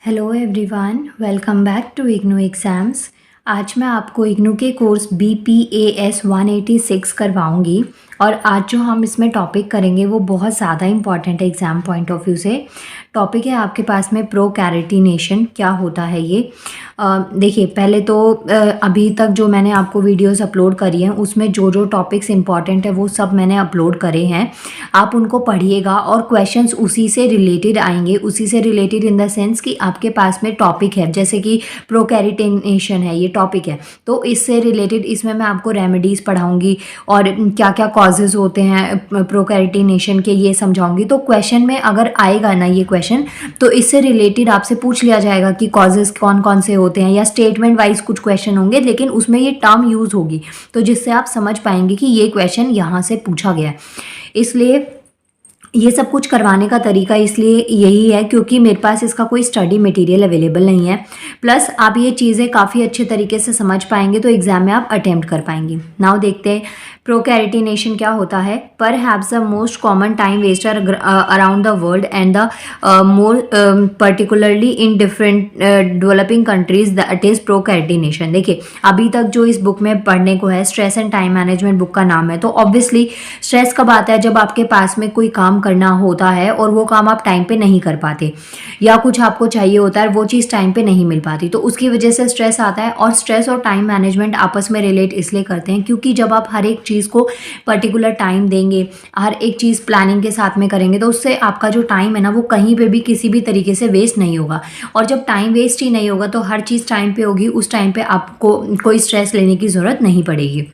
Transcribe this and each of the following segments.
Hello everyone, welcome back to IGNOU exams. आज मैं आपको इग्नू के कोर्स BPAS 186 करवाऊंगी और आज जो हम इसमें टॉपिक करेंगे वो बहुत ज़्यादा इंपॉर्टेंट है एग्ज़ाम पॉइंट ऑफ व्यू से। टॉपिक है आपके पास में प्रोकैरेटिनेशन। क्या होता है ये? देखिए, पहले तो अभी तक जो मैंने आपको वीडियोस अपलोड करी हैं उसमें जो जो टॉपिक्स इंपॉर्टेंट है वो सब मैंने अपलोड करे हैं। आप उनको पढ़िएगा और क्वेश्चंस उसी से रिलेटेड आएंगे। उसी से रिलेटेड इन द सेंस कि आपके पास में टॉपिक है, जैसे कि प्रोकैरेटिनेशन है, ये टॉपिक है तो इससे रिलेटेड इसमें मैं आपको रेमेडीज़ पढ़ाऊंगी और क्या क्या कॉजेज़ होते हैं प्रोकैरेटिनेशन के ये समझाऊंगी। तो क्वेश्चन में अगर आएगा ना ये क्वेश्चन तो इससे रिलेटेड आपसे पूछ लिया जाएगा कि कॉजेज़ कौन कौन से होते हैं, या स्टेटमेंट वाइज कुछ क्वेश्चन होंगे लेकिन उसमें ये टर्म यूज़ होगी तो जिससे आप समझ पाएंगे कि ये क्वेश्चन यहाँ से पूछा गया है। इसलिए ये सब कुछ करवाने का तरीका इसलिए यही है क्योंकि मेरे पास इसका कोई स्टडी मटेरियल अवेलेबल नहीं है। प्लस आप ये चीज़ें काफ़ी अच्छे तरीके से समझ पाएंगे तो एग्ज़ाम में आप अटेम्प्ट कर पाएंगे। नाउ देखते हैं प्रोकैरेटिनेशन क्या होता है। Perhaps the most common time waster around the world and the more particularly in different developing countries that is procrastination. देखिए, अभी तक जो इस बुक में पढ़ने को है, stress and time management book का नाम है, तो ऑब्वियसली स्ट्रेस कब आता है? जब आपके पास में कोई काम करना होता है और वो काम आप टाइम पे नहीं कर पाते, या कुछ आपको चाहिए होता है वो चीज़ टाइम पे नहीं मिल पाती, तो उसकी वजह से स्ट्रेस आता है। और स्ट्रेस और टाइम मैनेजमेंट आपस में रिलेट इसलिए करते हैं क्योंकि जब आप हर एक चीज़ को पर्टिकुलर टाइम देंगे, हर एक चीज़ प्लानिंग के साथ में करेंगे, तो उससे आपका जो टाइम है ना वो कहीं पे भी किसी भी तरीके से वेस्ट नहीं होगा। और जब टाइम वेस्ट ही नहीं होगा तो हर चीज़ टाइम पे होगी, उस टाइम पे आपको कोई स्ट्रेस लेने की ज़रूरत नहीं पड़ेगी।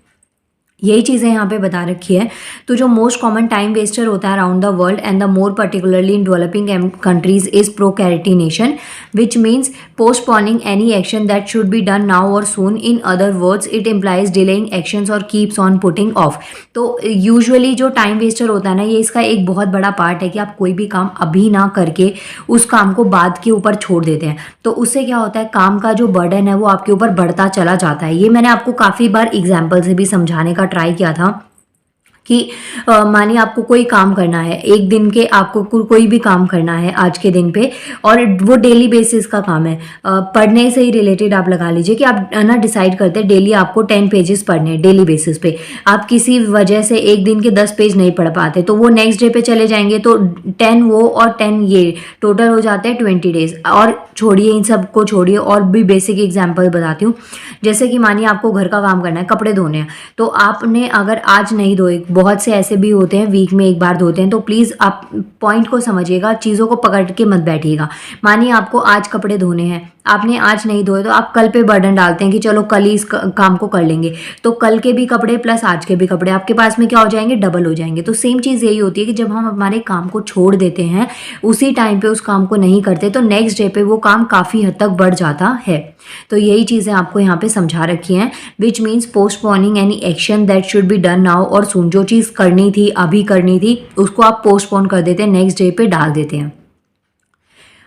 यही चीज़ें यहाँ पे बता रखी है। तो जो मोस्ट कॉमन टाइम वेस्टर होता है around the world and the more particularly in developing countries is procrastination, which means postponing any action that should be done now और soon. In other words it implies delaying actions और keeps on putting off. तो usually जो time waster होता है ना, ये इसका एक बहुत बड़ा पार्ट है कि आप कोई भी काम अभी ना करके उस काम को बाद के ऊपर छोड़ देते हैं। तो उससे क्या होता है, काम का जो बर्डन है वो आपके ऊपर बढ़ता चला जाता है। ये मैंने आपको काफ़ी बार एग्जाम्पल से भी समझाने का ट्राई किया था कि मानिए आपको कोई काम करना है, एक दिन के आपको कोई भी काम करना है आज के दिन पे, और वो डेली बेसिस का काम है। पढ़ने से ही रिलेटेड आप लगा लीजिए कि आप ना डिसाइड करते हैं डेली आपको 10 पेजेस पढ़ने हैं डेली बेसिस पे। आप किसी वजह से एक दिन के 10 पेज नहीं पढ़ पाते तो वो नेक्स्ट डे पे चले जाएंगे, तो 10 वो और 10 ये टोटल हो जाते हैं 20 डेज। और छोड़िए, इन सब को छोड़िए, और भी बेसिक एग्जाम्पल बताती हूँ। जैसे कि मानिए आपको घर का काम करना है, कपड़े धोने हैं, तो आपने अगर आज नहीं धोए, बहुत से ऐसे भी होते हैं वीक में एक बार धोते हैं, तो प्लीज़ आप पॉइंट को समझिएगा, चीज़ों को पकड़ के मत बैठिएगा। मानिए आपको आज कपड़े धोने हैं, आपने आज नहीं धोए तो आप कल पे बर्डन डालते हैं कि चलो कल ही इस काम को कर लेंगे, तो कल के भी कपड़े प्लस आज के भी कपड़े आपके पास में क्या हो जाएंगे, डबल हो जाएंगे। तो सेम चीज़ यही होती है कि जब हम हमारे काम को छोड़ देते हैं, उसी टाइम पे उस काम को नहीं करते, तो नेक्स्ट डे पे वो काम काफ़ी हद तक बढ़ जाता है। तो यही चीज़ें आपको यहाँ पे समझा रखी हैं, विच means postponing any action that should be done now और सून। जो चीज़ करनी थी, अभी करनी थी, उसको आप पोस्टपोन कर देते हैं, नेक्स्ट डे पे डाल देते हैं।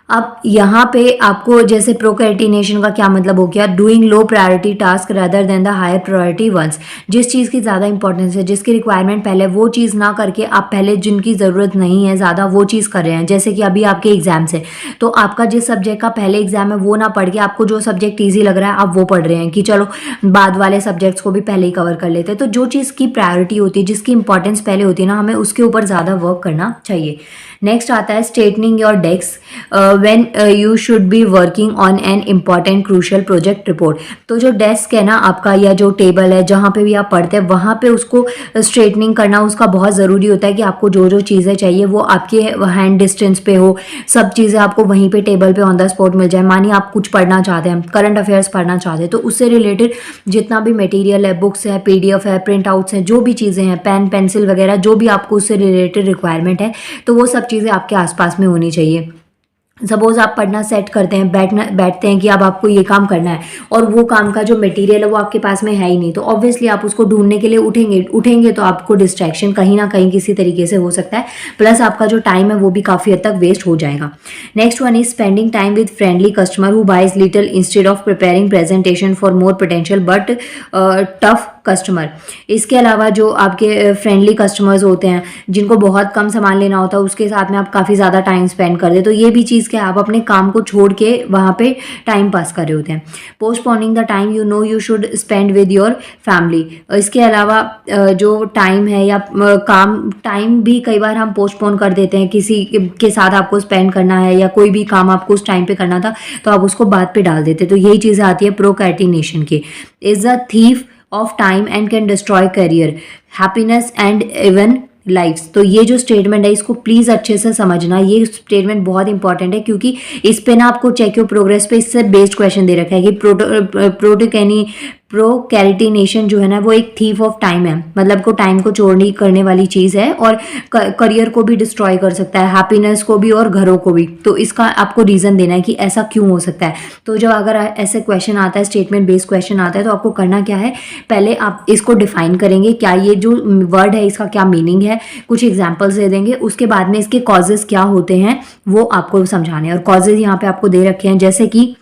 अब यहाँ पे आपको जैसे प्रोकैरेटिनेशन का क्या मतलब हो गया, doing low priority task rather than the higher priority ones. जिस चीज़ की ज़्यादा इंपॉर्टेंस है, जिसकी रिक्वायरमेंट पहले, वो चीज़ ना करके आप पहले जिनकी ज़रूरत नहीं है ज़्यादा वो चीज़ कर रहे हैं। जैसे कि अभी आपके एग्जाम्स है, तो आपका जिस सब्जेक्ट का पहले एग्जाम है वो ना पढ़ के आपको जो सब्जेक्ट ईजी लग रहा है आप वो पढ़ रहे हैं कि चलो बाद वाले सब्जेक्ट्स को भी पहले ही कवर कर लेते हैं। तो जो चीज़ की प्रायोरिटी होती है, जिसकी इंपॉर्टेंस पहले होती है ना, हमें उसके ऊपर ज़्यादा वर्क करना चाहिए। नेक्स्ट आता है straightening your desk when you should be working on an important crucial project report. तो जो डेस्क है ना आपका, या जो टेबल है जहाँ पे भी आप पढ़ते हैं, वहाँ पे उसको स्ट्रेटनिंग करना उसका बहुत ज़रूरी होता है कि आपको जो जो चीज़ें चाहिए वो आपके हैंड डिस्टेंस पे हो, सब चीज़ें आपको वहीं पे टेबल पे ऑन द स्पॉट मिल जाए। मानिए आप कुछ पढ़ना चाहते हैं, करंट अफेयर्स पढ़ना चाहते हैं, तो उससे रिलेटेड जितना भी मटेरियल है, बुक्स है, PDF है, प्रिंट आउट्स हैं, जो भी चीज़ें हैं, पेन पेंसिल वगैरह, जो भी आपको उससे रिलेटेड रिक्वायरमेंट है, तो वो सब चीज़ें आपके आसपास में होनी चाहिए। सपोज आप पढ़ना सेट करते हैं, बैठते हैं कि अब आपको ये काम करना है, और वो काम का जो मटेरियल है वो आपके पास में है ही नहीं, तो ऑब्वियसली आप उसको ढूंढने के लिए उठेंगे तो आपको डिस्ट्रैक्शन कहीं ना कहीं किसी तरीके से हो सकता है, प्लस आपका जो टाइम है वो भी काफ़ी हद तक वेस्ट हो जाएगा। Next one is spending time with friendly customer who buys little instead of preparing presentation for more potential but tough customer. इसके अलावा जो आपके फ्रेंडली कस्टमर्स होते हैं जिनको बहुत कम सामान लेना होता है उसके साथ में आप काफ़ी ज़्यादा टाइम स्पेंड कर दे, तो ये भी चीज़ क्या आप अपने काम को छोड़ के वहाँ पे टाइम पास कर रहे होते हैं। Postponing the time you know you should spend with your family. इसके अलावा जो टाइम है या काम टाइम भी कई बार हम पोस्टपोन कर देते हैं, किसी के साथ आपको स्पेंड करना है या कोई भी काम आपको उस टाइम पे करना था तो आप उसको बाद पे डाल देते, तो यही चीज़ें आती है प्रोक्रेस्टिनेशन की। Is a thief of time and can destroy career, happiness and even lifes. तो ये जो स्टेटमेंट है इसको प्लीज़ अच्छे से समझना, ये स्टेटमेंट बहुत इंपॉर्टेंट है क्योंकि इस पे ना आपको चेक योर प्रोग्रेस पे इससे बेस्ड क्वेश्चन दे रखा है कि प्रोक्रेस्टिनेशन जो है ना वो एक थीफ ऑफ टाइम है, मतलब को टाइम को चोरी करने वाली चीज़ है और करियर को भी डिस्ट्रॉय कर सकता है, हैप्पीनेस को भी और घरों को भी। तो इसका आपको रीज़न देना है कि ऐसा क्यों हो सकता है। तो जब अगर ऐसे क्वेश्चन आता है, स्टेटमेंट बेस्ड क्वेश्चन आता है, तो आपको करना क्या है, पहले आप इसको डिफाइन करेंगे, क्या ये जो वर्ड है इसका क्या मीनिंग है, कुछ एग्जाम्पल्स दे देंगे, उसके बाद में इसके कॉजेज क्या होते हैं वो आपको समझाने हैं। और कॉजेज यहाँ पे आपको दे रखे हैं जैसे कि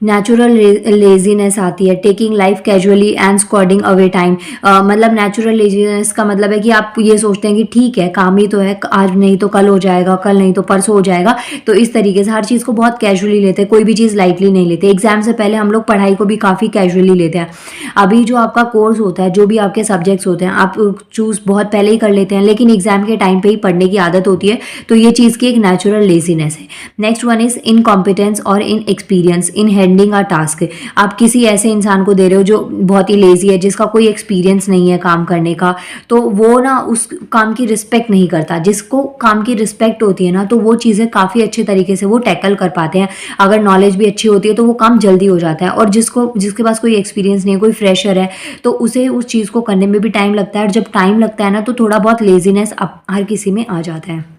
नेचुरल लेजीनेस आती है, taking life casually and squandering away time. मतलब नेचुरल लेजीनेस का मतलब है कि आप ये सोचते हैं कि ठीक है काम ही तो है, आज नहीं तो कल हो जाएगा, कल नहीं तो परसों हो जाएगा, तो इस तरीके से हर चीज़ को बहुत कैजुअली लेते हैं, कोई भी चीज़ लाइटली नहीं लेते। एग्जाम से पहले हम लोग पढ़ाई को भी काफ़ी कैजुअली लेते हैं। अभी जो आपका कोर्स होता है, जो भी आपके सब्जेक्ट्स होते हैं, आप चूज़ बहुत पहले ही कर लेते हैं, लेकिन एग्जाम के टाइम पे ही पढ़ने की आदत होती है, तो ये चीज़ की एक नेचुरल लेजीनेस है। नेक्स्ट वन इज इनकॉम्पिटेंस और in experience in handling a task. आप किसी ऐसे इंसान को दे रहे हो जो बहुत ही लेजी है, जिसका कोई एक्सपीरियंस नहीं है काम करने का, तो वो ना उस काम की रिस्पेक्ट नहीं करता। जिसको काम की रिस्पेक्ट होती है ना तो वो चीज़ें काफ़ी अच्छे तरीके से वो टैकल कर पाते हैं। अगर नॉलेज भी अच्छी होती है तो वो काम जल्दी हो जाता है। और जिसके पास कोई एक्सपीरियंस नहीं है, कोई फ्रेशर है, तो उसे उस चीज़ को करने में भी टाइम लगता है, और जब टाइम लगता है ना तो थोड़ा बहुत लेजीनेस हर किसी में आ जाता है।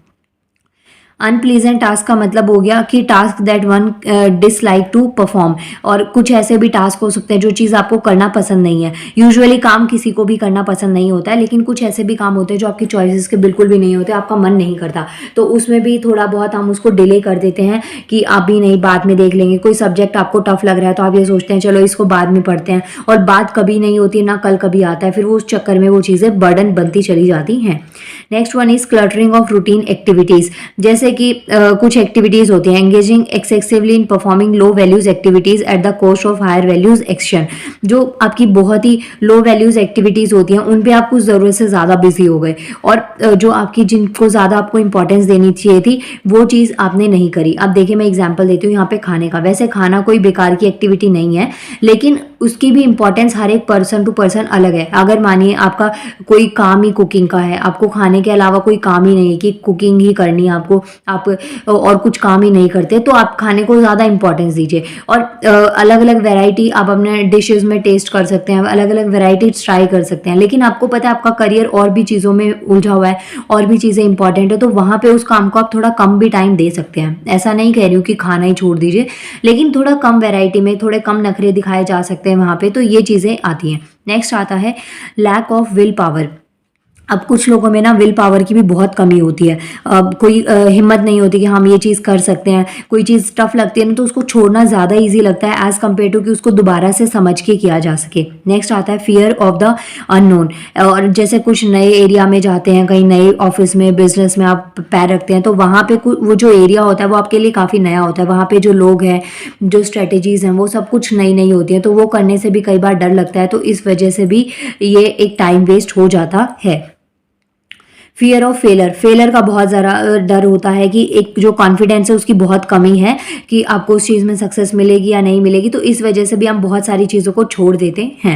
अनप्लीजेंट टास्क का मतलब हो गया कि task that one dislike to perform, और कुछ ऐसे भी टास्क हो सकते हैं जो चीज़ आपको करना पसंद नहीं है। यूजुअली काम किसी को भी करना पसंद नहीं होता है, लेकिन कुछ ऐसे भी काम होते हैं जो आपकी चॉइसेस के बिल्कुल भी नहीं होते, आपका मन नहीं करता, तो उसमें भी थोड़ा बहुत हम उसको डिले कर देते हैं कि अभी नहीं, बाद में देख लेंगे। कोई सब्जेक्ट आपको टफ लग रहा है तो आप ये सोचते हैं चलो इसको बाद में पढ़ते हैं, और बात कभी नहीं होती ना कल कभी आता है, फिर वो उस चक्कर में वो चीज़ें बर्डन बनती चली जाती हैं। Next one is cluttering of routine activities. जैसे कि कुछ एक्टिविटीज़ होती हैं, engaging excessively in performing low values activities at the cost of higher values action. जो आपकी बहुत ही लो वैल्यूज एक्टिविटीज़ होती हैं उन पे आप कुछ ज़रूरत से ज़्यादा बिजी हो गए, और जो आपकी जिनको ज़्यादा आपको इंपॉर्टेंस देनी चाहिए थी वो चीज़ आपने नहीं करी। अब देखिए मैं एग्जाम्पल देती हूँ यहाँ पे खाने का। वैसे खाना कोई बेकार की एक्टिविटी नहीं है, लेकिन उसकी भी इंपॉर्टेंस हर एक पर्सन टू पर्सन अलग है। अगर मानिए आपका कोई काम ही कुकिंग का है, आपको खाने के अलावा कोई काम ही नहीं है कि कुकिंग ही करनी है आपको, आप और कुछ काम ही नहीं करते, तो आप खाने को ज़्यादा इंपॉर्टेंस दीजिए। और अलग अलग वैरायटी आप अपने डिशेज़ में टेस्ट कर सकते हैं, अलग अलग वैरायटी ट्राई कर सकते हैं, लेकिन आपको पता है आपका करियर और भी चीज़ों में उलझा हुआ है, और भी चीज़ें इंपॉर्टेंट है, तो वहाँ पे उस काम को आप थोड़ा कम भी टाइम दे सकते हैं। ऐसा नहीं कह रही हूँ कि खाना ही छोड़ दीजिए, लेकिन थोड़ा कम वैरायटी में थोड़े कम नखरे दिखाए जा सकते हैं वहाँ पे, तो ये चीज़ें आती हैं। नेक्स्ट आता है लैक ऑफ विल पावर। अब कुछ लोगों में ना विल पावर की भी बहुत कमी होती है, कोई हिम्मत नहीं होती कि हम ये चीज़ कर सकते हैं। कोई चीज़ टफ लगती है ना तो उसको छोड़ना ज़्यादा इजी लगता है एज़ कम्पेयर टू कि उसको दोबारा से समझ के किया जा सके। नेक्स्ट आता है फियर ऑफ द अननोन। और जैसे कुछ नए एरिया में जाते हैं, कहीं नए ऑफिस में, बिजनेस में आप पैर रखते हैं, तो वहाँ पे वो जो एरिया होता है वो आपके लिए काफ़ी नया होता है। वहाँ पे जो लोग हैं, जो स्ट्रेटेजीज़ हैं, वो सब कुछ नई नई होती हैं, तो वो करने से भी कई बार डर लगता है, तो इस वजह से भी ये एक टाइम वेस्ट हो जाता है। फियर ऑफ फेलर का बहुत ज़्यादा डर होता है कि एक जो कॉन्फिडेंस है उसकी बहुत कमी है कि आपको उस चीज़ में सक्सेस मिलेगी या नहीं मिलेगी, तो इस वजह से भी हम बहुत सारी चीज़ों को छोड़ देते हैं।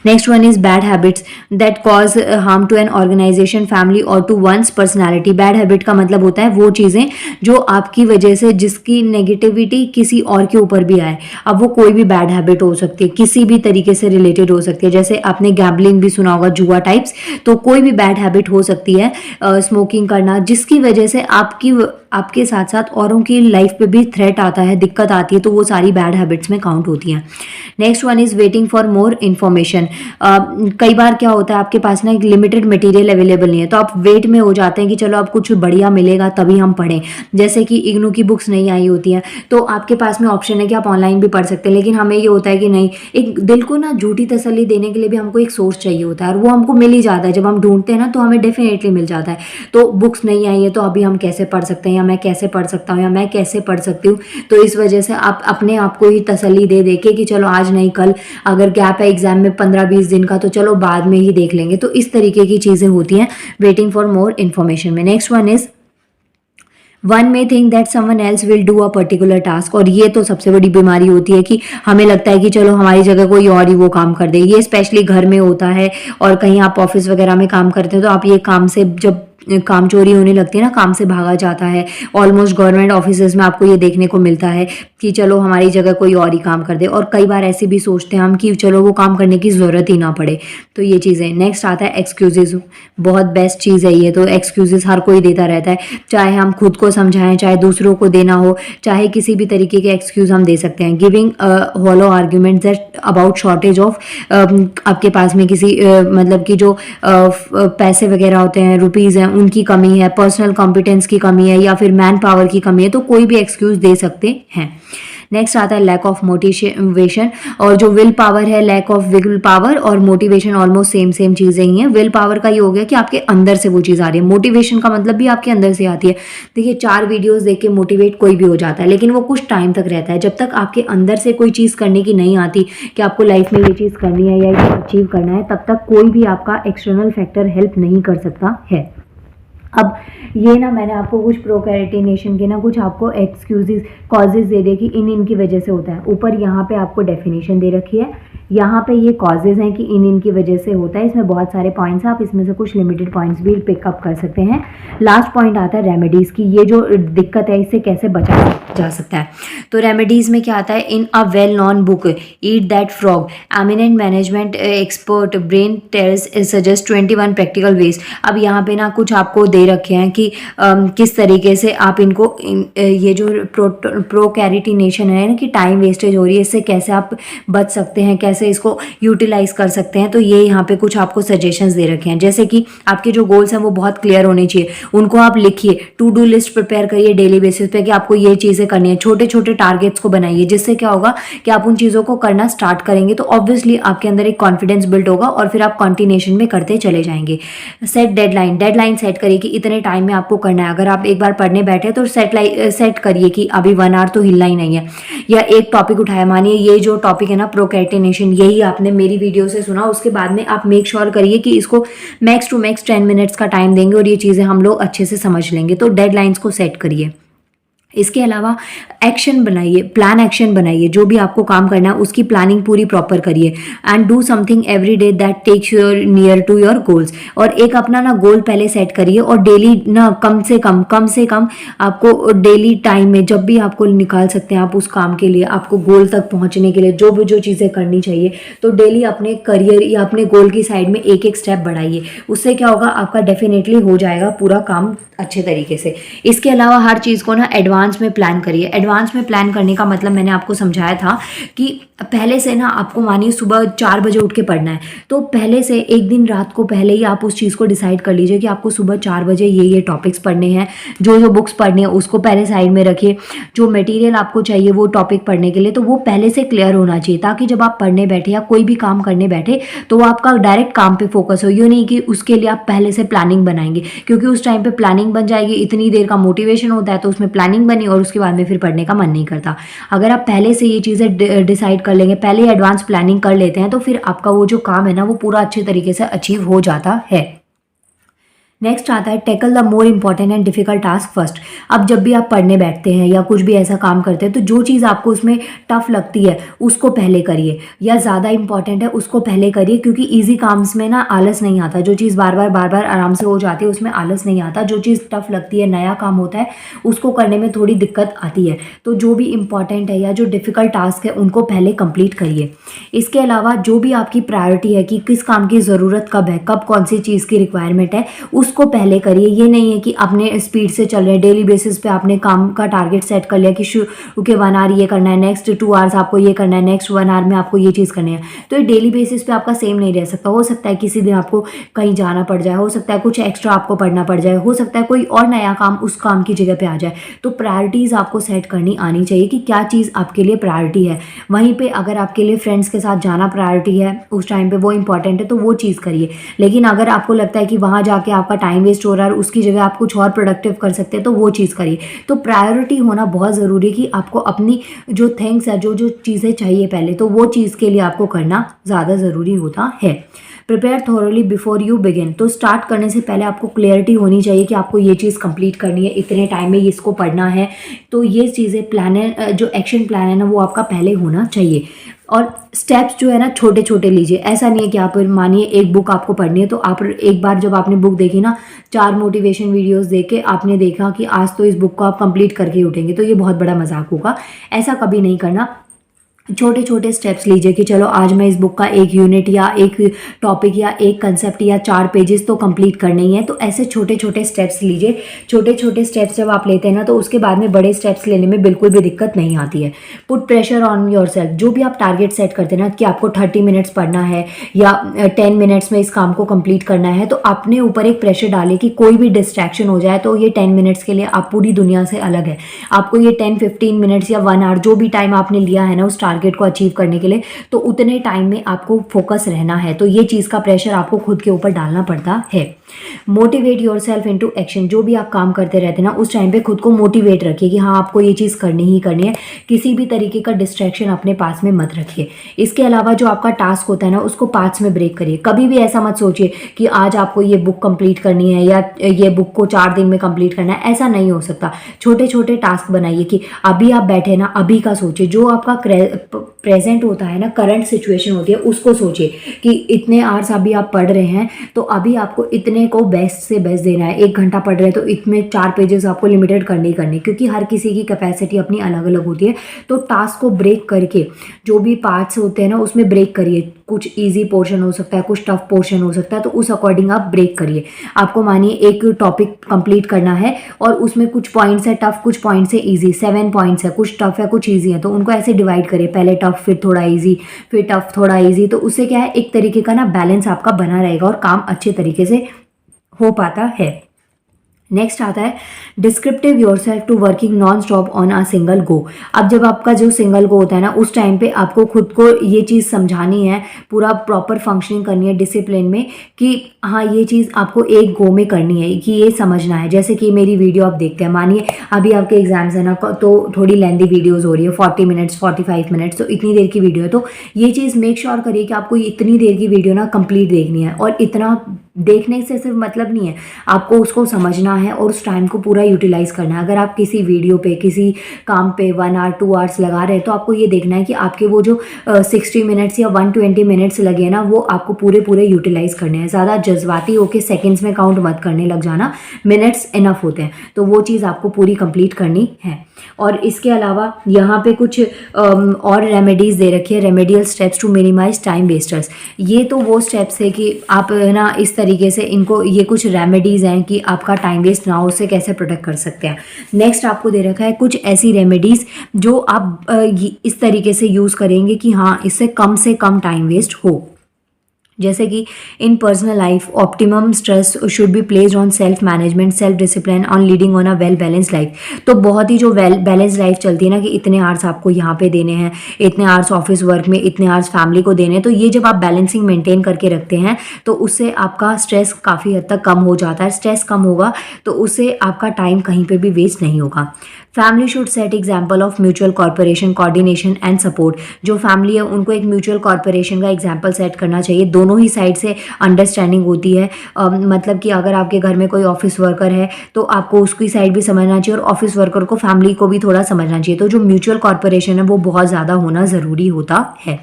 Next one is bad habits that cause harm to an organisation, family और to one's personality. Bad habit का मतलब होता है वो चीज़ें जो आपकी वजह से, जिसकी नेगेटिविटी किसी और के ऊपर भी आए। अब वो कोई भी बैड हैबिट हो सकती है, किसी भी तरीके से रिलेटेड हो सकती है। जैसे आपने गैम्बलिंग भी सुना होगा, जुआ टाइप्स, तो कोई भी बैड हैबिट हो सकती है स्मोकिंग करना, जिसकी वजह से आपके साथ साथ औरों की लाइफ पे भी थ्रेट आता है, दिक्कत आती है, तो वो सारी बैड हैबिट्स में काउंट होती हैं। Next one is waiting for more information. कई बार क्या होता है, आपके पास ना एक लिमिटेड मटेरियल अवेलेबल नहीं है, तो आप वेट में हो जाते हैं कि चलो अब कुछ बढ़िया मिलेगा तभी हम पढ़ें। जैसे कि इग्नू की बुक्स नहीं आई होती हैं, तो आपके पास में ऑप्शन है कि आप ऑनलाइन भी पढ़ सकते हैं, लेकिन हमें ये होता है कि नहीं, एक दिल को ना झूठी तसल्ली देने के लिए भी हमको एक सोर्स चाहिए होता है, और वो हमको मिल ही जाता है। जब हम ढूंढते हैं ना तो हमें डेफिनेटली मिल जाता है। तो बुक्स नहीं आई है तो अभी हम कैसे पढ़ सकते हैं, या मैं कैसे पढ़ सकता हूँ, या मैं कैसे पढ़ सकती हूँ। तो इस वजह से आप अपने आप को ही तसल्ली दे दे के कि चलो आज नहीं कल, अगर गैप है एग्जाम में 15-20 दिन का तो चलो बाद में ही देख लेंगे। तो इस तरीके की चीज़ें होती हैं वेटिंग फॉर मोर इन्फॉर्मेशन में। Next one is one may think that someone else will do a particular task. और ये तो सबसे बड़ी बीमारी होती है कि हमें लगता है कि चलो हमारी जगह कोई और ही वो काम कर दे। ये स्पेशली घर में होता है, और कहीं आप ऑफिस वगैरह में काम करते हो तो आप ये काम से जब काम चोरी होने लगती है ना, काम से भागा जाता है। ऑलमोस्ट गवर्नमेंट ऑफिसेज में आपको ये देखने को मिलता है कि चलो हमारी जगह कोई और ही काम कर दे, और कई बार ऐसे भी सोचते हैं हम कि चलो वो काम करने की ज़रूरत ही ना पड़े। तो ये चीज़ें। नेक्स्ट आता है एक्सक्यूजेज। बहुत बेस्ट चीज़ है ये तो, एक्सक्यूजेज हर कोई देता रहता है, चाहे हम खुद को समझाएं, चाहे दूसरों को देना हो, चाहे किसी भी तरीके के एक्सक्यूज़ हम दे सकते हैं। Giving hollow argument that about shortage of, आपके पास में किसी मतलब कि जो पैसे वगैरह होते हैं, रुपीज़ हैं, उनकी कमी है, पर्सनल कॉम्पिटेंस की कमी है, या फिर मैन पावर की कमी है, तो कोई भी एक्सक्यूज़ दे सकते हैं। नेक्स्ट आता है लैक ऑफ मोटिवेशन। और जो विल पावर है, लैक ऑफ विल पावर और मोटिवेशन ऑलमोस्ट सेम चीज़ें ही हैं। विल पावर का ये हो गया कि आपके अंदर से वो चीज़ आ रही है, मोटिवेशन का मतलब भी आपके अंदर से आती है। देखिए 4 वीडियोस देख के मोटिवेट कोई भी हो जाता है, लेकिन वो कुछ टाइम तक रहता है। जब तक आपके अंदर से कोई चीज़ करने की नहीं आती कि आपको लाइफ में ये चीज़ करनी है या ये अचीव करना है, तब तक कोई भी आपका एक्सटर्नल फैक्टर हेल्प नहीं कर सकता है। अब ये ना मैंने आपको कुछ प्रोकैरिटिनेशन के ना कुछ आपको एक्सक्यूजेज कॉजेज दे दिए कि इनकी वजह से होता है। ऊपर यहाँ पे आपको डेफिनेशन दे रखी है, यहाँ पे ये कॉजेज हैं कि इनकी वजह से होता है। इसमें बहुत सारे पॉइंट्स हैं, आप इसमें से कुछ लिमिटेड पॉइंट्स भी पिकअप कर सकते हैं। लास्ट पॉइंट आता है रेमेडीज़ की, ये जो दिक्कत है इससे कैसे बचा जा सकता है। तो रेमेडीज़ में क्या आता है, in a well known book eat that frog eminent management expert Brian tells suggest 21 practical ways. अब यहाँ पे ना कुछ आपको दे रखे हैं कि किस तरीके से आप इनको ये जो प्रोकैरिटिनेशन है ना कि टाइम वेस्टेज हो रही है, इससे कैसे आप बच सकते हैं, कैसे इसको यूटिलाइज कर सकते हैं। तो ये यहाँ पे कुछ आपको सजेशंस दे रखे हैं, जैसे कि आपके जो गोल्स हैं वो बहुत क्लियर होने चाहिए, उनको आप लिखिए, टू डू लिस्ट प्रिपेयर करिए डेली बेसिस पे कि आपको ये चीज़ें करनी है। छोटे छोटे टारगेट्स को बनाइए, जिससे क्या होगा कि आप उन चीज़ों को करना स्टार्ट करेंगे तो ऑब्वियसली आपके अंदर एक कॉन्फिडेंस बिल्ड होगा और फिर आप कंटिन्यूएशन में करते चले जाएंगे। सेट डेडलाइन सेट करिए कि इतने टाइम में आपको करना है। अगर आप एक बार पढ़ने बैठे तो सेट करिए कि अभी 1 आवर तो हिलना ही नहीं है, या एक टॉपिक उठाया, मानिए ये जो टॉपिक है ना प्रोक्रेस्टिनेशन, यही आपने मेरी वीडियो से सुना, उसके बाद में आप मेक श्योर करिए कि इसको मैक्स टू मैक्स 10 मिनट्स का टाइम देंगे और ये चीज़ें हम लोग अच्छे से समझ लेंगे। तो डेडलाइंस को सेट करिए। इसके अलावा एक्शन बनाइए, प्लान एक्शन बनाइए, जो भी आपको काम करना है उसकी प्लानिंग पूरी प्रॉपर करिए। And do something every day that takes your near to your goals. और एक अपना ना गोल पहले सेट करिए, और डेली ना कम से कम आपको डेली टाइम में जब भी आपको निकाल सकते हैं आप उस काम के लिए, आपको गोल तक पहुंचने के लिए जो चीज़ें करनी चाहिए, तो डेली अपने करियर या अपने गोल की साइड में एक स्टेप बढ़ाइए। उससे क्या होगा, आपका डेफिनेटली हो जाएगा पूरा काम अच्छे तरीके से। इसके अलावा हर चीज़ को ना एडवांस में प्लान करिए। एडवांस में प्लान करने का मतलब मैंने आपको समझाया था कि पहले से ना आपको मानिए सुबह 4 बजे उठ के पढ़ना है, तो पहले से एक दिन रात को पहले ही आप उस चीज़ को डिसाइड कर लीजिए कि आपको सुबह 4 बजे ये टॉपिक्स पढ़ने हैं। जो बुक्स पढ़नी है उसको पहले साइड में रखिए। जो मटेरियल आपको चाहिए वो टॉपिक पढ़ने के लिए, तो वो पहले से क्लियर होना चाहिए, ताकि जब आप पढ़ने बैठे या कोई भी काम करने बैठे तो वो आपका डायरेक्ट काम पे फोकस हो। ये नहीं कि उसके लिए आप पहले से प्लानिंग बनाएंगे, क्योंकि उस टाइम पे प्लानिंग बन जाएगी, इतनी देर का मोटिवेशन होता है तो उसमें प्लानिंग बनी और उसके बाद में फिर पढ़ने का मन नहीं करता। अगर आप पहले से ये चीज़ें डिसाइड कर लेंगे, पहले एडवांस प्लानिंग कर लेते हैं, तो फिर आपका वो जो काम है ना वो पूरा अच्छे तरीके से अचीव हो जाता है। नेक्स्ट आता है tackle the more important and difficult task first. अब जब भी आप पढ़ने बैठते हैं या कुछ भी ऐसा काम करते हैं, तो जो चीज़ आपको उसमें टफ लगती है उसको पहले करिए, या ज़्यादा इंपॉर्टेंट है उसको पहले करिए, क्योंकि ईजी काम्स में ना आलस नहीं आता। जो चीज़ बार बार आराम से हो जाती है उसमें आलस नहीं आता। जो चीज़ टफ लगती है, नया काम होता है, उसको करने में थोड़ी दिक्कत आती है। तो जो भी इंपॉर्टेंट है या जो डिफ़िकल्ट टास्क है उनको पहले कंप्लीट करिए। इसके अलावा जो भी आपकी प्रायोरिटी है कि किस काम की ज़रूरत कब है, कब कौन सी चीज़ की रिक्वायरमेंट है, उस उसको पहले करिए। ये नहीं है कि अपने स्पीड से चल रहे हैं, डेली बेसिस पे आपने काम का टारगेट सेट कर लिया कि शुरू के 1 आवर ये करना है, नेक्स्ट 2 आवर्स आपको ये करना है, नेक्स्ट 1 आवर में आपको ये चीज़ करनी है। तो ये डेली बेसिस पे आपका सेम नहीं रह सकता। हो सकता है किसी दिन आपको कहीं जाना पड़ जाए, हो सकता है कुछ एक्स्ट्रा आपको पढ़ना पड़ जाए, हो सकता है कोई और नया काम उस काम की जगह पे आ जाए। तो प्रायोरिटीज़ आपको सेट करनी आनी चाहिए कि क्या चीज़ आपके लिए प्रायोरिटी है। वहीं पे अगर आपके लिए फ्रेंड्स के साथ जाना प्रायोरिटी है, उस टाइम पे वो इंपॉर्टेंट है, तो वो चीज़ करिए। लेकिन अगर आपको लगता है कि वहाँ जाके आपका टाइम वेस्ट हो रहा है और उसकी जगह आप कुछ और प्रोडक्टिव कर सकते हैं, तो वो चीज़ करिए। तो प्रायोरिटी होना बहुत ज़रूरी है कि आपको अपनी जो थिंग्स है, जो जो चीज़ें चाहिए पहले, तो वो चीज़ के लिए आपको करना ज़्यादा ज़रूरी होता है। Prepare thoroughly before you begin. तो स्टार्ट करने से पहले आपको क्लियरिटी होनी चाहिए कि आपको ये चीज़ कंप्लीट करनी है, इतने टाइम में इसको पढ़ना है। तो ये चीज़ें प्लान है, जो एक्शन प्लान है ना, वो आपका पहले होना चाहिए। और स्टेप्स जो है ना छोटे छोटे लीजिए। ऐसा नहीं है कि आप मानिए एक बुक आपको पढ़नी है, तो आप एक बार जब आपने बुक देखी ना, 4 मोटिवेशन वीडियोस देख के आपने देखा कि आज तो इस बुक को आप कंप्लीट करके ही उठेंगे, तो ये बहुत बड़ा मजाक होगा। ऐसा कभी नहीं करना। छोटे छोटे स्टेप्स लीजिए कि चलो आज मैं इस बुक का एक यूनिट या एक टॉपिक या एक कंसेप्ट या 4 पेजेस तो कंप्लीट करने ही है। तो ऐसे छोटे छोटे स्टेप्स लीजिए। छोटे छोटे स्टेप्स जब आप लेते हैं ना, तो उसके बाद में बड़े स्टेप्स लेने में बिल्कुल भी दिक्कत नहीं आती है। Put pressure on your self. जो भी आप टारगेट सेट करते हैं ना कि आपको 30 मिनट्स पढ़ना है या 10 मिनट्स में इस काम को कंप्लीट करना है, तो अपने ऊपर एक प्रेशर डालिए कि कोई भी डिस्ट्रैक्शन हो जाए तो ये 10 मिनट्स के लिए आप पूरी दुनिया से अलग है। आपको ये 10-15 मिनट्स या 1 आवर जो भी टाइम आपने लिया है ना उस टारगेट को अचीव करने के लिए, तो उतने टाइम में आपको फोकस रहना है। तो ये चीज़ का प्रेशर आपको खुद के ऊपर डालना पड़ता है। Motivate your self into action. जो भी आप काम करते रहते हैं ना, उस टाइम पे खुद को मोटिवेट रखिए कि हाँ आपको ये चीज़ करनी ही करनी है। किसी भी तरीके का डिस्ट्रैक्शन अपने पास में मत रखिए। इसके अलावा जो आपका टास्क होता है ना, उसको पार्ट्स में ब्रेक करिए। कभी भी ऐसा मत सोचिए कि आज आपको ये बुक कंप्लीट करनी है या ये बुक को 4 दिन में कंप्लीट करना है। ऐसा नहीं हो सकता। छोटे छोटे टास्क बनाइए कि अभी आप बैठे ना, अभी का सोचिए। जो आपका प्रेजेंट होता है ना, करंट सिचुएशन होती है, उसको सोचिए कि इतने आवर्स अभी आप पढ़ रहे हैं, तो अभी आपको इतने को बेस्ट से बेस्ट देना है। 1 घंटा पढ़ रहे हैं तो इसमें 4 पेजेस आपको लिमिटेड करनी ही करनी, क्योंकि हर किसी की कैपेसिटी अपनी अलग अलग होती है। तो टास्क को ब्रेक करके जो भी पार्ट्स होते हैं ना, उसमें ब्रेक करिए। कुछ इजी पोर्शन हो सकता है, कुछ टफ पोर्शन हो सकता है, तो उस अकॉर्डिंग आप ब्रेक करिए। आपको मानिए एक टॉपिक कंप्लीट करना है और उसमें कुछ पॉइंट्स है टफ, कुछ पॉइंट्स है इजी। 7 पॉइंट्स है, कुछ टफ है कुछ इजी है, तो उनको ऐसे डिवाइड करिए। पहले टफ, फिर थोड़ा इजी, फिर टफ, थोड़ा इजी। तो उससे क्या है, एक तरीके का ना बैलेंस आपका बना रहेगा और काम अच्छे तरीके से हो पाता है। नेक्स्ट आता है descriptive yourself to working non stop on a single go. अब जब आपका जो सिंगल गो होता है ना, उस टाइम पे आपको खुद को ये चीज़ समझानी है, पूरा प्रॉपर फंक्शनिंग करनी है डिसिप्लिन में, कि हाँ ये चीज़ आपको एक गो में करनी है, कि ये समझना है। जैसे कि मेरी वीडियो आप देखते हैं, मानिए अभी आपके एग्जाम्स है ना, तो थोड़ी लेंदी वीडियोज़ हो रही है, 40 मिनट्स 45 मिनट्स, तो इतनी देर की वीडियो है। तो ये चीज़ मेक श्योर करिए कि आपको इतनी देर की वीडियो ना कंप्लीट देखनी है। और इतना देखने से सिर्फ मतलब नहीं है, आपको उसको समझना है और उस टाइम को पूरा यूटिलाइज करना है। अगर आप किसी वीडियो पे, किसी काम पे 1 आवर 2 आवर्स लगा रहे हैं, तो आपको ये देखना है कि आपके वो जो 60 मिनट्स या 120 मिनट्स लगे ना, वो आपको पूरे यूटिलाइज करने हैं। ज़्यादा जज्बाती होकर सेकेंड्स में काउंट मत करने लग जाना, मिनट्स इनफ होते हैं। तो वो चीज़ आपको पूरी कंप्लीट करनी है। और इसके अलावा यहाँ पे कुछ और रेमेडीज़ दे रखी है, remedial steps to minimise time wasters. ये तो वो स्टेप्स है कि आप ना इस तरीके से इनको, ये कुछ रेमेडीज़ हैं कि आपका टाइम वेस्ट ना हो, उससे कैसे प्रोटेक्ट कर सकते हैं। नेक्स्ट आपको दे रखा है कुछ ऐसी रेमेडीज़ जो आप इस तरीके से यूज़ करेंगे कि हाँ इससे कम से कम टाइम वेस्ट हो। जैसे कि in personal life optimum stress should be placed on self management, self discipline, on leading on a well balance life. तो बहुत ही जो वेल बैलेंस लाइफ चलती है ना, कि इतने आवर्स आपको यहाँ पे देने हैं, इतने आवर्स ऑफिस वर्क में, इतने आवर्स फैमिली को देने हैं। तो ये जब आप बैलेंसिंग मेंटेन करके रखते हैं, तो उससे आपका स्ट्रेस काफ़ी हद तक कम हो जाता है। स्ट्रेस कम होगा तो उससे आपका टाइम कहीं पर भी वेस्ट नहीं होगा। Family should set example of mutual corporation, coordination and support. जो फैमिली है उनको एक म्यूचुअल कॉर्पोरेशन का एग्जाम्पल सेट करना चाहिए। दोनों ही साइड से अंडरस्टैंडिंग होती है। मतलब कि अगर आपके घर में कोई ऑफिस वर्कर है, तो आपको उसकी साइड भी समझना चाहिए और ऑफिस वर्कर को, फैमिली को भी थोड़ा समझना चाहिए। तो जो म्यूचुअल कॉर्पोरेशन है वो बहुत ज़्यादा होना ज़रूरी होता है।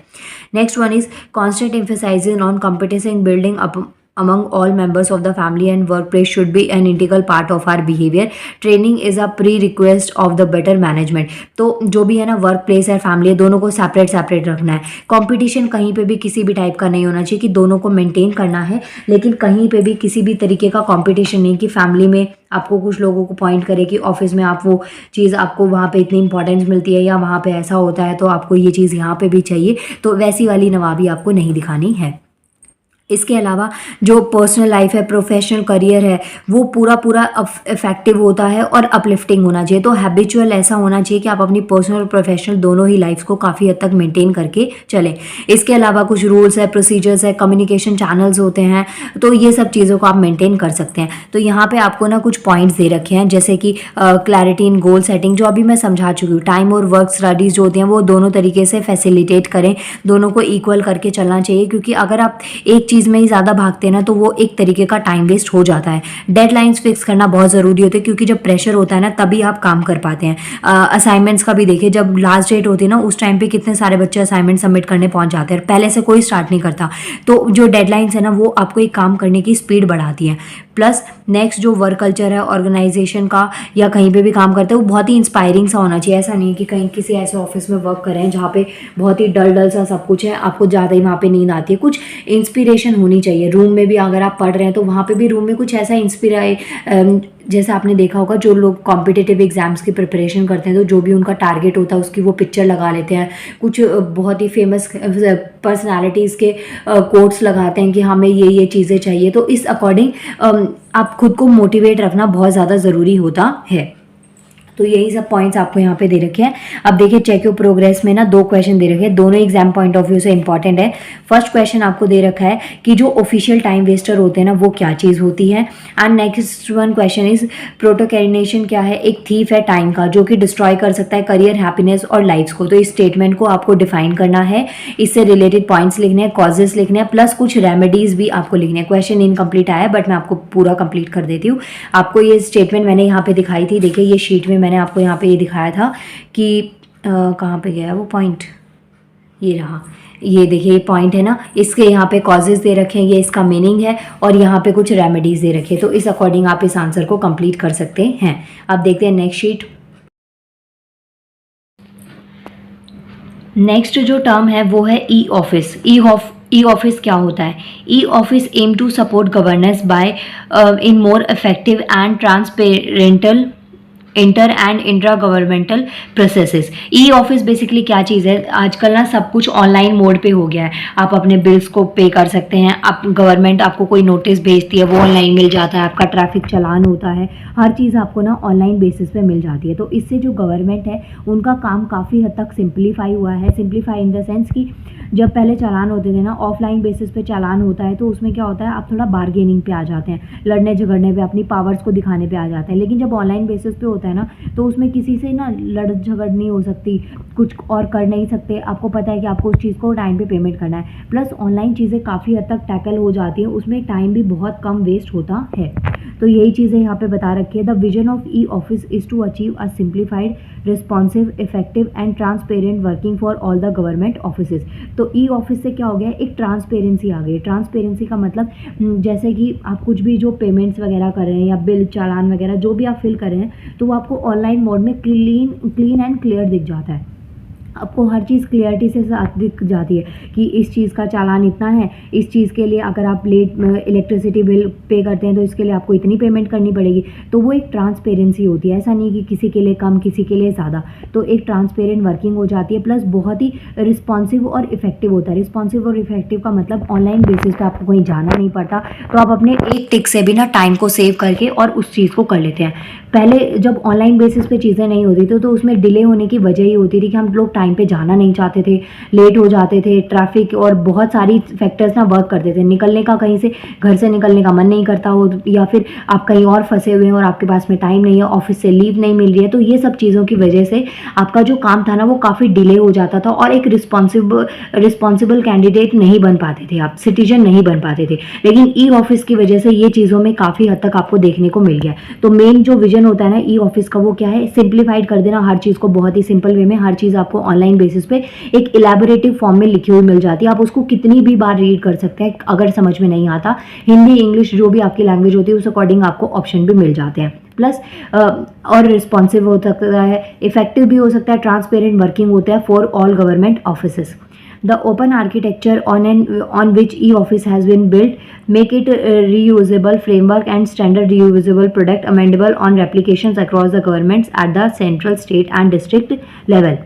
Next one is constant emphasizing on competition building up among all members of the family and workplace should be an integral part of our behavior. Training is a prerequisite of the better management. तो जो भी है ना, work place है, family है, दोनों को separate separate रखना है. कंपटीशन कहीं पे भी किसी भी टाइप का नहीं होना चाहिए, कि दोनों को मेंटेन करना है, लेकिन कहीं पे भी किसी भी तरीके का कंपटीशन नहीं कि फैमिली में आपको कुछ लोगों को पॉइंट करे कि ऑफिस में आप वो चीज़, आपको वहाँ पे इतनी इंपॉर्टेंस मिलती है या वहाँ पे ऐसा होता है तो आपको ये चीज़ यहाँ पे भी चाहिए. तो वैसी वाली नवाबी आपको नहीं दिखानी है. इसके अलावा जो पर्सनल लाइफ है, प्रोफेशनल करियर है, वो पूरा पूरा इफेक्टिव होता है और अपलिफ्टिंग होना चाहिए. तो हैबिचुअल ऐसा होना चाहिए कि आप अपनी पर्सनल और प्रोफेशनल दोनों ही लाइफ को काफ़ी हद तक मेंटेन करके चलें. इसके अलावा कुछ रूल्स है, प्रोसीजर्स है, कम्युनिकेशन चैनल्स होते हैं, तो ये सब चीज़ों को आप मेंटेन कर सकते हैं. तो यहाँ पे आपको ना कुछ पॉइंट्स दे रखे हैं, जैसे कि क्लैरिटी इन गोल सेटिंग, जो अभी मैं समझा चुकी हूँ. टाइम और वर्क स्टडीज़ जो होती हैं वो दोनों तरीके से फैसिलिटेट करें, दोनों को इक्वल करके चलना चाहिए, क्योंकि अगर आप एक चीज़ में ही ज़्यादा भागते हैं ना तो वो एक तरीके का टाइम वेस्ट हो जाता है. डेडलाइंस फिक्स करना बहुत ज़रूरी होता है, क्योंकि जब प्रेशर होता है ना तभी आप काम कर पाते हैं. असाइनमेंट्स का भी देखिए, जब लास्ट डेट होती है ना उस टाइम पे कितने सारे बच्चे असाइनमेंट सबमिट करने पहुंच जाते हैं, पहले से कोई स्टार्ट नहीं करता. तो जो डेडलाइंस है ना वो आपको एक काम करने की स्पीड बढ़ाती है. प्लस नेक्स्ट जो वर्क कल्चर है ऑर्गेनाइजेशन का या कहीं पे भी काम करते हैं वो बहुत ही इंस्पायरिंग सा होना चाहिए. ऐसा नहीं कि कहीं किसी ऐसे ऑफिस में वर्क कर रहे हैं जहाँ पे बहुत ही डल डल सा सब कुछ है, आपको ज़्यादा ही वहाँ पे नींद आती है. कुछ इंस्पिरेशन होनी चाहिए. रूम में भी अगर आप पढ़ रहे हैं तो वहाँ पे भी रूम में कुछ ऐसा जैसे आपने देखा होगा जो लोग कॉम्पिटिटिव एग्जाम्स की प्रिपरेशन करते हैं तो जो भी उनका टारगेट होता है उसकी वो पिक्चर लगा लेते हैं. कुछ बहुत ही फेमस पर्सनालिटीज़ के कोट्स लगाते हैं कि हमें ये चीज़ें चाहिए. तो इस अकॉर्डिंग आप खुद को मोटिवेट रखना बहुत ज़्यादा ज़रूरी होता है. तो यही सब पॉइंट्स आपको यहाँ पे दे रखे हैं. अब देखिए चेक योर प्रोग्रेस में ना 2 क्वेश्चन दे रखे हैं, दोनों एग्जाम पॉइंट ऑफ व्यू से इंपॉर्टेंट है. फर्स्ट क्वेश्चन आपको दे रखा है कि जो ऑफिशियल टाइम वेस्टर होते हैं ना वो क्या चीज़ होती है. And next one question is procrastination क्या है. एक थीफ है टाइम का जो कि डिस्ट्रॉय कर सकता है करियर, हैप्पीनेस और लाइफ को. तो इस स्टेटमेंट को आपको डिफाइन करना है, इससे रिलेटेड पॉइंट्स लिखने हैं, कॉजेस लिखने हैं, प्लस कुछ रेमेडीज भी आपको लिखने हैं. क्वेश्चन इनकम्प्लीट आया बट मैं आपको पूरा कंप्लीट कर देती हूँ. आपको ये स्टेटमेंट मैंने यहाँ पे दिखाई थी, देखिए ये शीट में मैंने आपको यहाँ पे ये दिखाया था कि कहाँ पे गया वो पॉइंट, ये रहा. ये देखिए ये पॉइंट है ना, इसके यहाँ पे कॉजेज दे रखे हैं, ये इसका मीनिंग है, और यहाँ पे कुछ रेमेडीज दे रखे हैं. तो इस अकॉर्डिंग आप इस आंसर को कंप्लीट कर सकते हैं. अब देखते हैं नेक्स्ट शीट. नेक्स्ट जो टर्म है वो है ई ऑफिस. ई ऑफिस क्या होता है. E office aim to support governance by in more effective and transparent inter and intra governmental processes. E office basically क्या चीज़ है, आजकल ना सब कुछ ऑनलाइन मोड पे हो गया है. आप अपने बिल्स को पे कर सकते हैं, आप गवर्नमेंट आपको कोई नोटिस भेजती है वो ऑनलाइन मिल जाता है, आपका ट्रैफिक चालान होता है, हर चीज़ आपको ना ऑनलाइन बेसिस पे मिल जाती है. तो इससे जो गवर्नमेंट है उनका काम काफ़ी हद तक सिंप्लीफाई हुआ है. सिंप्लीफाई इन द सेंस कि जब पहले चालान होते थे ना ऑफलाइन बेसिस पे चालान होता है तो उसमें क्या होता है आप थोड़ा बार्गेनिंग पे आ जाते हैं, लड़ने झगड़ने पे, अपनी पावर्स को दिखाने पे आ जाते हैं. लेकिन जब ऑनलाइन बेसिस पे होता है ना तो उसमें किसी से ना लड़ झगड़ नहीं हो सकती, कुछ और कर नहीं सकते. आपको पता है कि आपको उस चीज़ को टाइम पे पेमेंट करना है. प्लस ऑनलाइन चीज़ें काफ़ी हद तक टैकल हो जाती हैं, उसमें टाइम भी बहुत कम वेस्ट होता है. तो यही चीज़ें यहाँ पे बता रखी है. The vision of e office is to achieve a simplified, responsive, effective and transparent working for all the government offices. तो ई ऑफिस से क्या हो गया, एक ट्रांसपेरेंसी आ गई. ट्रांसपेरेंसी का मतलब जैसे कि आप कुछ भी जो पेमेंट्स वगैरह कर रहे हैं या बिल चालान वगैरह जो भी आप फिल कर रहे हैं तो वो आपको ऑनलाइन मोड में क्लीन एंड क्लियर दिख जाता है. आपको हर चीज़ क्लियरिटी से साथ दिख जाती है कि इस चीज़ का चालान इतना है, इस चीज़ के लिए अगर आप लेट इलेक्ट्रिसिटी बिल पे करते हैं तो इसके लिए आपको इतनी पेमेंट करनी पड़ेगी. तो वो एक ट्रांसपेरेंसी होती है. ऐसा नहीं कि किसी के लिए कम किसी के लिए ज़्यादा. तो एक ट्रांसपेरेंट वर्किंग हो जाती है. प्लस बहुत ही रिस्पॉन्सिव और इफेक्टिव होता है. रिस्पॉन्सिव और इफेक्टिव का मतलब ऑनलाइन बेसिस पे आपको कहीं जाना नहीं पड़ता, तो आप अपने एक टिक से भी ना टाइम को सेव करके और उस चीज़ को कर लेते हैं. पहले जब ऑनलाइन बेसिस पे चीज़ें नहीं होती थी तो उसमें डिले होने की वजह ही होती थी कि हम लोग टाइम पे जाना नहीं चाहते थे, लेट हो जाते थे, ट्रैफिक और बहुत सारी फैक्टर्स ना वर्क करते थे. निकलने का, कहीं से घर से निकलने का मन नहीं करता हो, या फिर आप कहीं और फंसे हुए हैं और आपके पास में टाइम नहीं है, ऑफिस से लीव नहीं मिल रही है. तो ये सब चीज़ों की वजह से आपका जो काम था ना वो काफ़ी डिले हो जाता था और एक रिस्पॉन्सिबल कैंडिडेट नहीं बन पाते थे, आप सिटीजन नहीं बन पाते थे. लेकिन ई ऑफिस की वजह से ये चीज़ों में काफ़ी हद तक आपको देखने को मिल गया. तो मेन जो विजन मिशन होता है ना ई ऑफिस का, वो क्या है, सिंप्लीफाइड कर देना हर चीज़ को, बहुत ही सिंपल वे में हर चीज़ आपको ऑनलाइन बेसिस पे एक इलेबोरेटिव फॉर्म में लिखी हुई मिल जाती है। आप उसको कितनी भी बार रीड कर सकते हैं, अगर समझ में नहीं आता हिंदी इंग्लिश जो भी आपकी लैंग्वेज होती है उस अकॉर्डिंग आपको ऑप्शन भी मिल जाते हैं। प्लस और रिस्पॉन्सिव हो सकता है, इफेक्टिव भी हो सकता है, ट्रांसपेरेंट वर्किंग होता है for all government offices. The open architecture on which e-office has been built make it a reusable framework and standard reusable product amendable on replications across the governments at the central, state and district level।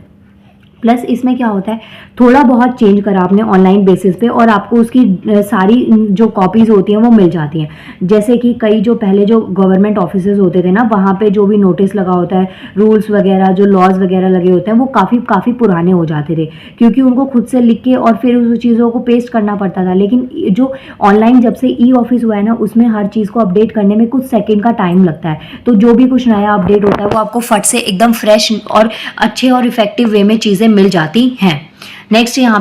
Plus इसमें क्या होता है, थोड़ा बहुत change करा आपने online basis पे और आपको उसकी सारी जो कॉपीज़ होती हैं वो मिल जाती हैं। जैसे कि कई जो पहले जो गवर्नमेंट ऑफिसेज होते थे ना, वहाँ पे जो भी नोटिस लगा होता है, रूल्स वगैरह जो लॉज वगैरह लगे होते हैं, वो काफ़ी पुराने हो जाते थे, क्योंकि उनको खुद से लिख के और फिर उस चीज़ों को पेस्ट करना पड़ता था। लेकिन जो ऑनलाइन जब से ई ऑफिस हुआ है ना, उसमें हर चीज़ को अपडेट करने में कुछ सेकेंड का टाइम लगता है। तो जो भी कुछ नया अपडेट होता है वो आपको फट से एकदम फ्रेश और अच्छे और इफेक्टिव वे में चीज़ें मिल जाती हैं। नेक्स्ट यहाँ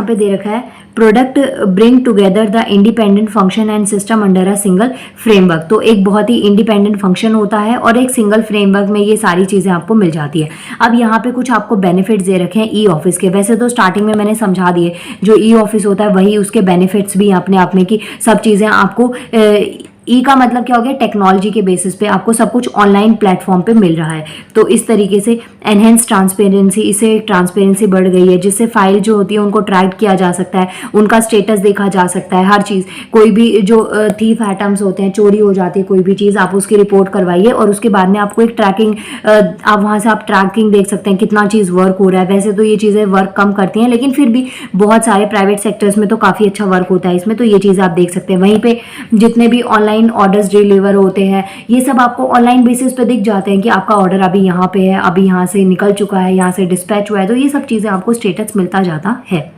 पे दे रखा है, product bring together the independent function and system under a single framework. तो एक बहुत ही इंडिपेंडेंट फंक्शन होता है और एक सिंगल फ्रेमवर्क में ये सारी चीज़ें आपको मिल जाती है। अब यहाँ पे कुछ आपको बेनिफिट्स दे रखे हैं ई ऑफिस के। वैसे तो स्टार्टिंग में मैंने समझा दिए, जो ई ऑफिस होता है वही उसके बेनिफिट्स भी अपने आप में कि सब चीज़ें आपको ई का मतलब क्या हो गया, टेक्नोलॉजी के बेसिस पे आपको सब कुछ ऑनलाइन प्लेटफॉर्म पे मिल रहा है। तो इस तरीके से एनहेंस ट्रांसपेरेंसी, इससे ट्रांसपेरेंसी बढ़ गई है, जिससे फाइल जो होती है उनको ट्रैक किया जा सकता है, उनका स्टेटस देखा जा सकता है, हर चीज़। कोई भी जो थीफ आइटम्स होते हैं, चोरी हो जाती है कोई भी चीज़, आप उसकी रिपोर्ट करवाइए और उसके बाद में आपको एक ट्रैकिंग, आप वहाँ से आप ट्रैकिंग देख सकते हैं कितना चीज़ वर्क हो रहा है। वैसे तो ये चीज़ें वर्क कम करती हैं, लेकिन फिर भी बहुत सारे प्राइवेट सेक्टर्स में तो काफ़ी अच्छा वर्क होता है इसमें, तो ये चीज़ आप देख सकते हैं। वहीं पे जितने भी ऑनलाइन ऑर्डर्स डिलीवर होते हैं, ये सब आपको ऑनलाइन बेसिस पे दिख जाते हैं कि आपका ऑर्डर अभी यहाँ पे है, अभी यहाँ से निकल चुका है, यहाँ से डिस्पैच हुआ है। तो ये सब चीज़ें आपको स्टेटस मिलता जाता है।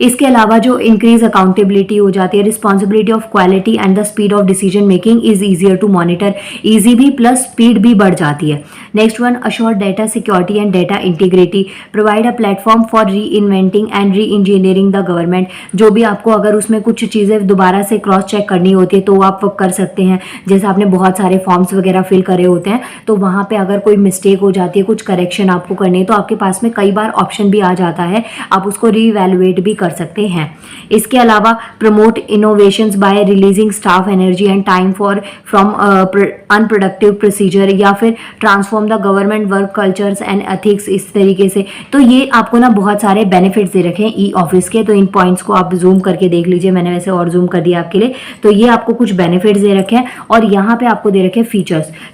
इसके अलावा जो इंक्रीज अकाउंटेबिलिटी हो जाती है, responsibility of quality and the speed of decision making is easier to monitor, easy भी प्लस स्पीड भी बढ़ जाती है। Next one, assure data security and data integrity, provide a platform for reinventing and reengineering the government. जो भी आपको अगर उसमें कुछ चीज़ें दोबारा से क्रॉस चेक करनी होती है तो आप कर सकते हैं। जैसे आपने बहुत सारे फॉर्म्स वगैरह फिल करे होते हैं, तो वहाँ पे अगर कोई मिस्टेक हो जाती है, कुछ करेक्शन आपको करनी है, तो आपके पास में कई बार ऑप्शन भी आ जाता है, आप उसको रीवैल्यूएट भी कर सकते हैं। इसके अलावा promote innovations bye releasing staff energy and time for from unproductive procedure, या फिर transform the government work cultures and ethics, इस तरीके से। तो ये आपको ना बहुत सारे बेनिफिट्स दे रखे हैं ई ऑफिस के। तो इन पॉइंट्स को आप जूम करके देख लीजिए, मैंने वैसे और जूम कर दिया आपके लिए। तो ये आपको कुछ बेनिफिट्स दे रखे हैं और यहाँ पे आपको दे रखे हैं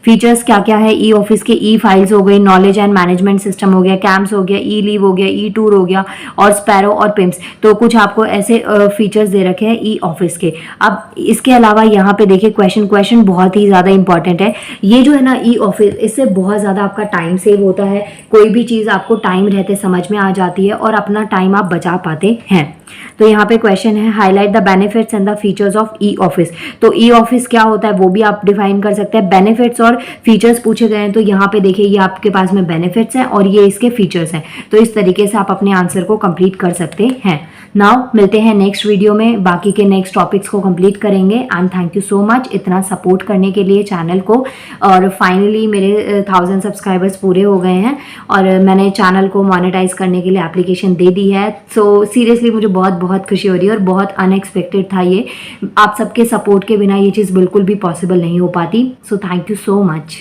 फीचर्स क्या क्या है ई ऑफिस के। ई फाइल्स हो गई, नॉलेज एंड मैनेजमेंट सिस्टम हो गया, कैम्प्स हो गया, ई लीव हो गया, ई टूर हो गया और स्पैरो और पिम्स। तो कुछ आपको ऐसे फीचर्स दे रखे हैं ई ऑफिस के। अब इसके अलावा यहाँ पे देखिए क्वेश्चन बहुत ही ज़्यादा इंपॉर्टेंट है। ये जो है ना ई ऑफिस, इससे बहुत ज़्यादा आपका टाइम सेव होता है, कोई भी चीज़ आपको टाइम रहते समझ में आ जाती है और अपना टाइम आप बचा पाते हैं। तो यहाँ पे क्वेश्चन है, highlight the benefits and the features of e office. तो ई ऑफिस क्या होता है वो भी आप डिफाइन कर सकते हैं। बेनिफिट्स और फीचर्स पूछे गए हैं, तो यहाँ पे देखिए ये आपके पास में बेनिफिट्स हैं और ये इसके फीचर्स हैं। तो इस तरीके से आप अपने आंसर को कंप्लीट कर सकते हैं। नाउ मिलते हैं नेक्स्ट वीडियो में, बाकी के नेक्स्ट टॉपिक्स को कंप्लीट करेंगे। And thank you so much इतना सपोर्ट करने के लिए चैनल को। और फाइनली मेरे 1000 सब्सक्राइबर्स पूरे हो गए हैं और मैंने चैनल को मोनेटाइज करने के लिए एप्लीकेशन दे दी है। सो सीरियसली मुझे बहुत बहुत खुशी हो रही है और बहुत अनएक्सपेक्टेड था ये। आप सबके सपोर्ट के बिना ये चीज़ बिल्कुल भी पॉसिबल नहीं हो पाती। So thank you so much.